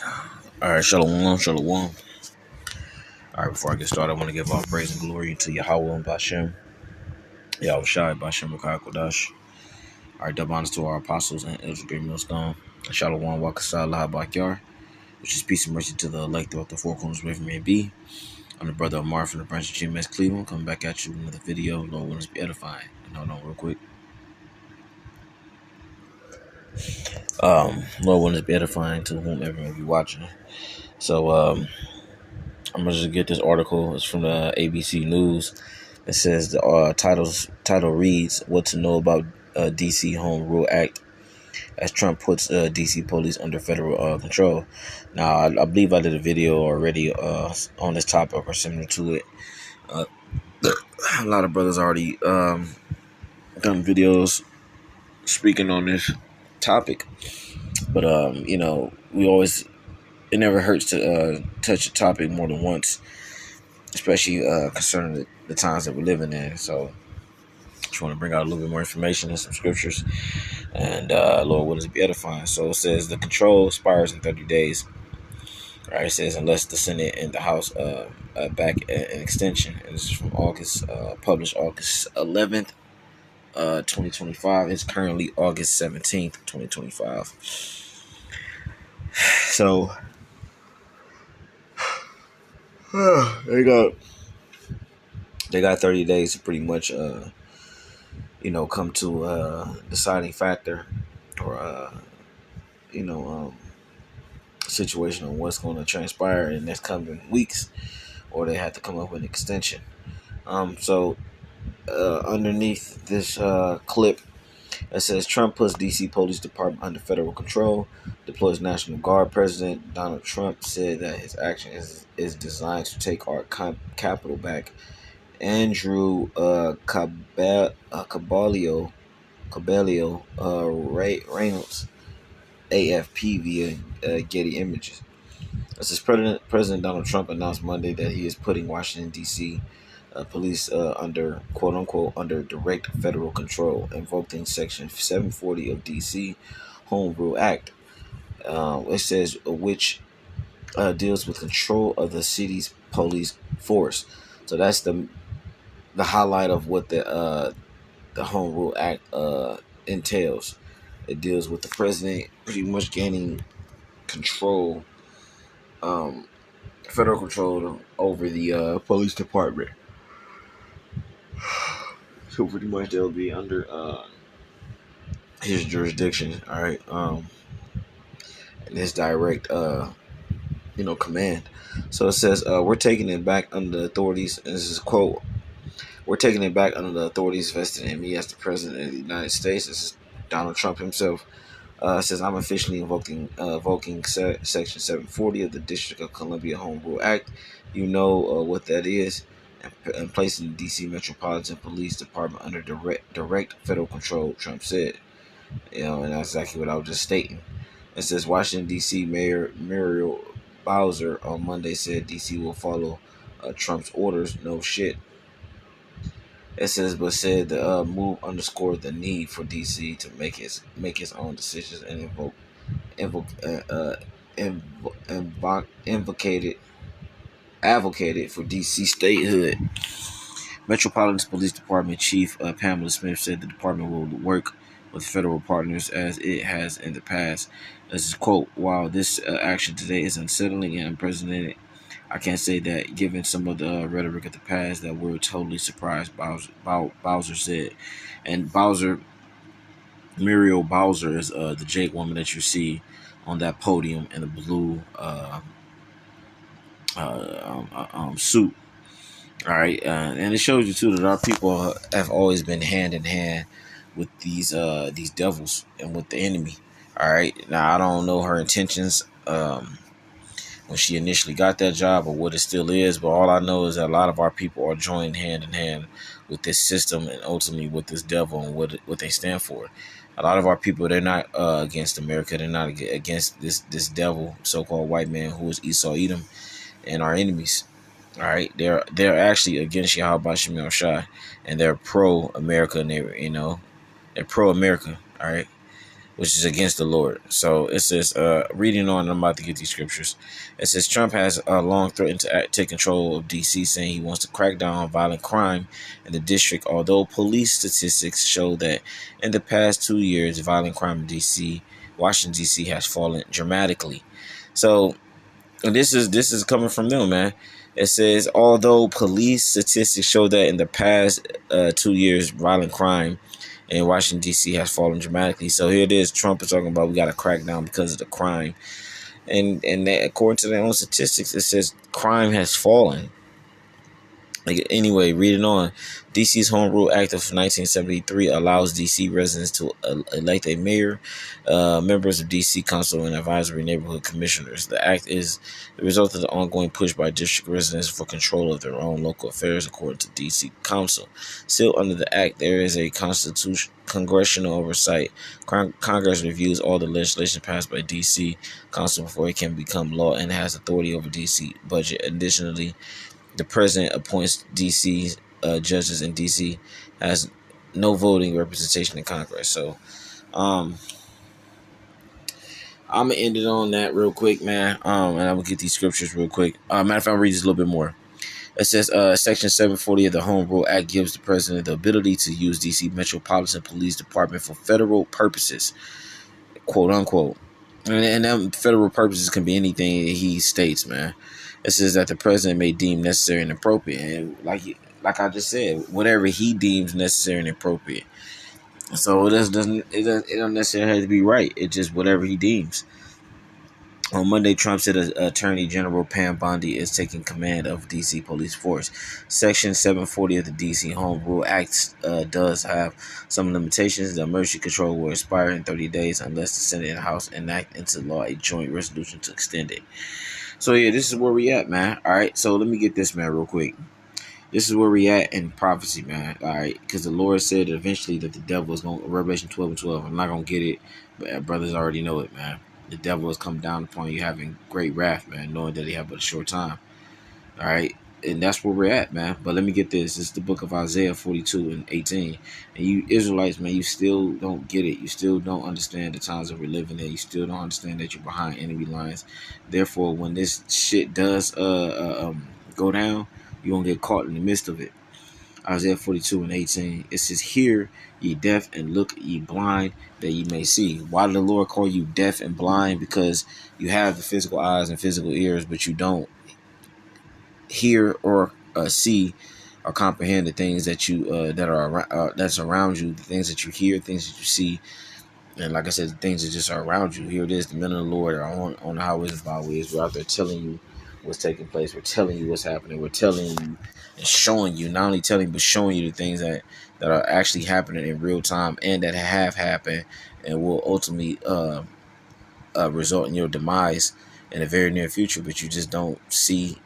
All right, shalom, shalom. All right, before I get started, I want to give all praise and glory to Yahweh and Bashem, Yahweh Shai, Bashem, Rakah, Kodash. All right, dub honors to our apostles and elders of Great Millstone. Shalom, Wakasah, Laha Bakyar, which is peace and mercy to the elect throughout the four corners wherever may be. I'm the brother of Mark from the branch of GMS Cleveland, coming back at you with another video. Lord, will be edifying. And hold on real quick. Lord, will be edifying to whomever may be watching. So, I'm gonna just get this article. It's from the ABC News. It says the title reads, "What to Know About DC Home Rule Act as Trump puts DC police under federal control." Now, I believe I did a video already on this topic or similar to it. Uh, a lot of brothers already done videos speaking on this topic, but it never hurts to touch a topic more than once, especially concerning the times that we're living in. So, just want to bring out a little bit more information and some scriptures, and Lord will be edifying. So it says the control expires in 30 days. All right, it says unless the Senate and the House back an extension. And this is from August, published August 11th, 2025. It's currently August 17th, 2025. So they got 30 days to pretty much come to deciding factor or situation on what's going to transpire in the next coming weeks, or they have to come up with an extension. So underneath this clip, it says Trump puts DC Police Department under federal control, deploys National Guard. President Donald Trump said that his action is designed to take our capital back. Andrew Caballio Reynolds, AFP via Getty Images. This is President Donald Trump announced Monday that he is putting Washington, D.C. Police under, quote-unquote, under direct federal control, invoking Section 740 of D.C. Home Rule Act. It says, which deals with control of the city's police force. So that's the highlight of what the Home Rule Act entails. It deals with the president pretty much gaining control, federal control over the police department. So pretty much they'll be under his jurisdiction, all right, and his direct command. So it says we're taking it back under the authorities. And this is a quote: "We're taking it back under the authorities vested in me as the president of the United States." This is Donald Trump himself. Says I'm officially invoking Section 740 of the District of Columbia Home Rule Act. You know what that is, and placing the D.C. Metropolitan Police Department under direct federal control. Trump said, and that's exactly what I was just stating. It says Washington D.C. Mayor Muriel Bowser on Monday said D.C. will follow Trump's orders. No shit. It says, but said the move underscored the need for D.C. to make its own decisions and advocated for D.C. statehood. Metropolitan Police Department Chief Pamela Smith said the department will work with federal partners as it has in the past. This is quote: "While this action today is unsettling and unprecedented, I can't say that, given some of the rhetoric of the past, that we're totally surprised," Bowser said. And Muriel Bowser is the Jake woman that you see on that podium in the blue suit. All right, and it shows you too that our people have always been hand in hand with these devils and with the enemy. All right, now I don't know her intentions when she initially got that job or what it still is, but all I know is that a lot of our people are joined hand in hand with this system and ultimately with this devil and what they stand for. A lot of our people, they're not against America. They're not against this devil, so-called white man who is Esau Edom and our enemies. All right, they're actually against Yahweh Shemel Shai, and they're pro-America, and they're pro-America. All right, which is against the Lord. So it says, reading on, I'm about to get these scriptures. It says Trump has long threatened to take control of D.C., saying he wants to crack down on violent crime in the district, although police statistics show that in the past 2 years, violent crime in D.C., Washington, D.C. has fallen dramatically. So and this is coming from them, man. It says, although police statistics show that in the past 2 years, violent crime in Washington, D.C. has fallen dramatically. So here it is. Trump is talking about we got to crack down because of the crime. And that, according to their own statistics, it says crime has fallen. Like, anyway, reading on, DC's Home Rule Act of 1973 allows DC residents to elect a mayor, members of DC Council, and advisory neighborhood commissioners. The act is the result of the ongoing push by district residents for control of their own local affairs, according to DC Council. Still under the act, there is a congressional oversight. Congress reviews all the legislation passed by DC Council before it can become law and has authority over DC budget. Additionally, the president appoints D.C. Judges, and D.C. has no voting representation in Congress. So, I'm gonna end it on that real quick, man. And I'm gonna get these scriptures real quick. Matter of fact, I'll read this a little bit more. It says, Section 740 of the Home Rule Act gives the president the ability to use D.C. Metropolitan Police Department for federal purposes, quote unquote. And them federal purposes can be anything he states, man. It says that the president may deem necessary and appropriate, and like I just said, whatever he deems necessary and appropriate. So it doesn't necessarily have to be right. It's just whatever he deems. On Monday, Trump said Attorney General Pam Bondi is taking command of D.C. Police Force. Section 740 of the D.C. Home Rule Act does have some limitations. The emergency control will expire in 30 days unless the Senate and House enact into law a joint resolution to extend it. So yeah, this is where we at, man. All right, so let me get this, man, real quick. This is where we at in prophecy, man. All right, because the Lord said eventually that the devil is going, Revelation 12:12. I'm not gonna get it, but brothers already know it, man. The devil has come down upon you having great wrath, man, knowing that he have but a short time. All right, and that's where we're at, man. But let me get this. It's the book of Isaiah 42:18. And you Israelites, man, you still don't get it. You still don't understand the times that we're living in. You still don't understand that you're behind enemy lines. Therefore, when this shit does go down, you're going to get caught in the midst of it. Isaiah 42:18. It says, hear ye deaf and look ye blind, that ye may see. Why did the Lord call you deaf and blind? Because you have the physical eyes and physical ears, but you don't hear or see or comprehend the things that you that are that's around you, the things that you hear, things that you see, and like I said, the things that just are around you. Here it is, the men of the Lord are on the highways and byways. We're out there telling you what's taking place. We're telling you what's happening. We're telling you and showing you, not only telling but showing you the things that are actually happening in real time and that have happened and will ultimately result in your demise in the very near future, but you just don't see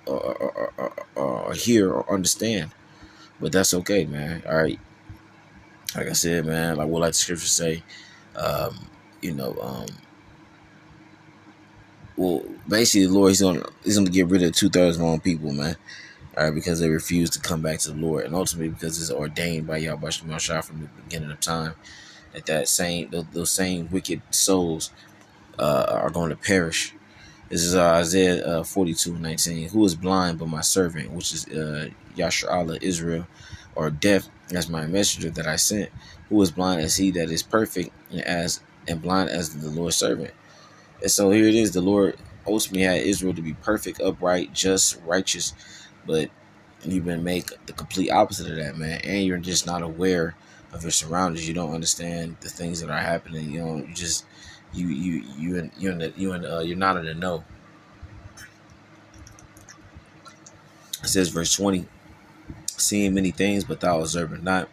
or hear or understand. But that's okay, man. All right, like I said, man, like what like the scriptures say, um, you know, well, basically, the Lord he's gonna get rid of 2/3 of all people, man. All right, because they refuse to come back to the Lord, and ultimately because it's ordained by Yahweh Shah from the beginning of time that same those same wicked souls are going to perish. This is Isaiah 42:19. Who is blind but my servant, which is Yasharallah Israel, or deaf as my messenger that I sent? Who is blind as he that is perfect, and blind as the Lord's servant? And so here it is. The Lord ultimately had Israel to be perfect, upright, just, righteous, but you've been made the complete opposite of that, man. And you're just not aware of your surroundings. You don't understand the things that are happening. You know, you just you're not in the know. It says verse 20, seeing many things, but thou observest not.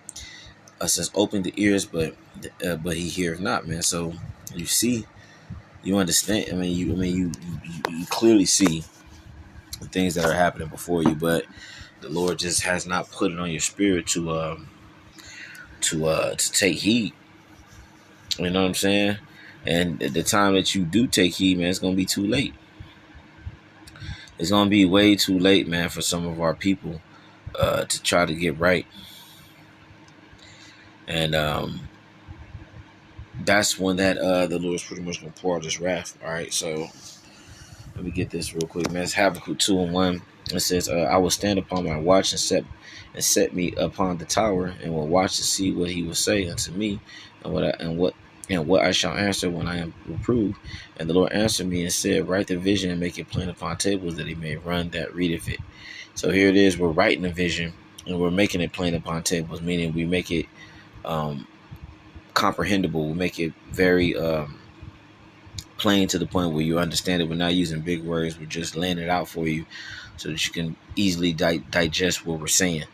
It says open the ears, but he heareth not, man. So you see, you understand. You clearly see the things that are happening before you, but the Lord just has not put it on your spirit to take heed. You know what I'm saying? And the time that you do take heed, man, it's gonna be too late. It's gonna be way too late, man, for some of our people to try to get right. And that's when that the Lord is pretty much gonna pour out his wrath. All right, so let me get this real quick, man. It's Habakkuk 2:1. It says, "I will stand upon my watch and set me upon the tower, and will watch to see what he will say unto me, and what I shall answer when I am reproved. And the Lord answered me and said, Write the vision and make it plain upon tables, that he may run that readeth it." So here it is. We're writing the vision and we're making it plain upon tables, meaning we make it um, comprehensible. We make it very plain to the point where you understand it. We're not using big words. We're just laying it out for you so that you can easily digest what we're saying.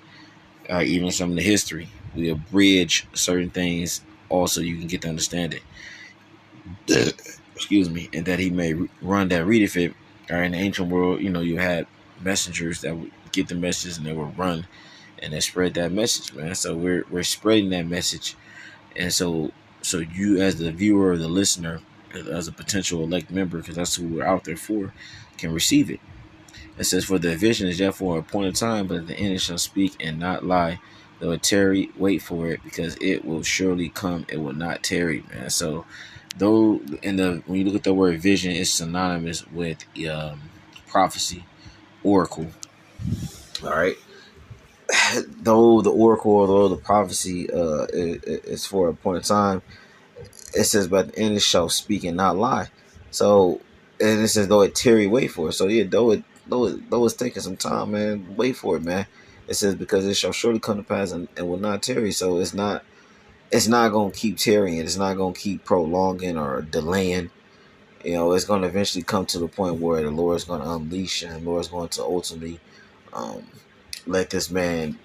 Even some of the history, we abridge certain things also you can get to understand it. Excuse me. And that he may run that readeth it. In the ancient world, you had messengers that would get the message and they would run and then spread that message, man. So we're spreading that message. And so you, as the viewer or the listener, as a potential elect member, because that's who we're out there for, can receive it. It says, "For the vision is yet for a appointed time, but at the end it shall speak and not lie. Though it tarry, wait for it, because it will surely come. It will not tarry," man. So, though when you look at the word vision, it's synonymous with prophecy, oracle. All right. Though the oracle, although the prophecy is for a point of time, it says, "But at the end it shall speak and not lie." So, and it says, "Though it tarry, wait for it." So yeah, though it's taking some time, man, wait for it, man. It says, "Because it shall surely come to pass and will not tarry." So it's not gonna keep tarrying. It's not gonna keep prolonging or delaying. It's gonna eventually come to the point where the Lord is gonna unleash, and the Lord is going to ultimately um, let this man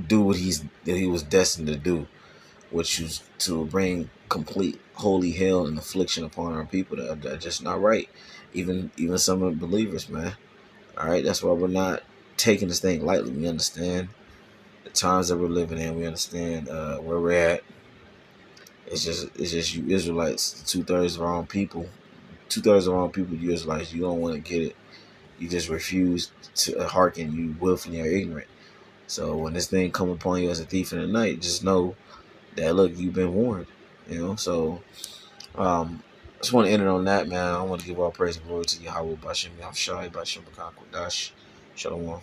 do what he was destined to do, which is to bring complete holy hell and affliction upon our people that are just not right. Even some of the believers, man. All right, that's why we're not taking this thing lightly. We understand the times that we're living in. We understand where we're at. It's just you Israelites, 2/3 of our own people. 2/3 of our own people, you Israelites, you don't want to get it. You just refuse to hearken. You willfully are ignorant. So when this thing come upon you as a thief in the night, just know that, look, you've been warned. So I just want to end it on that, man. I want to give all praise and glory to Yahweh Bashem Yahshai Bashem Bakakwadash. Shalom.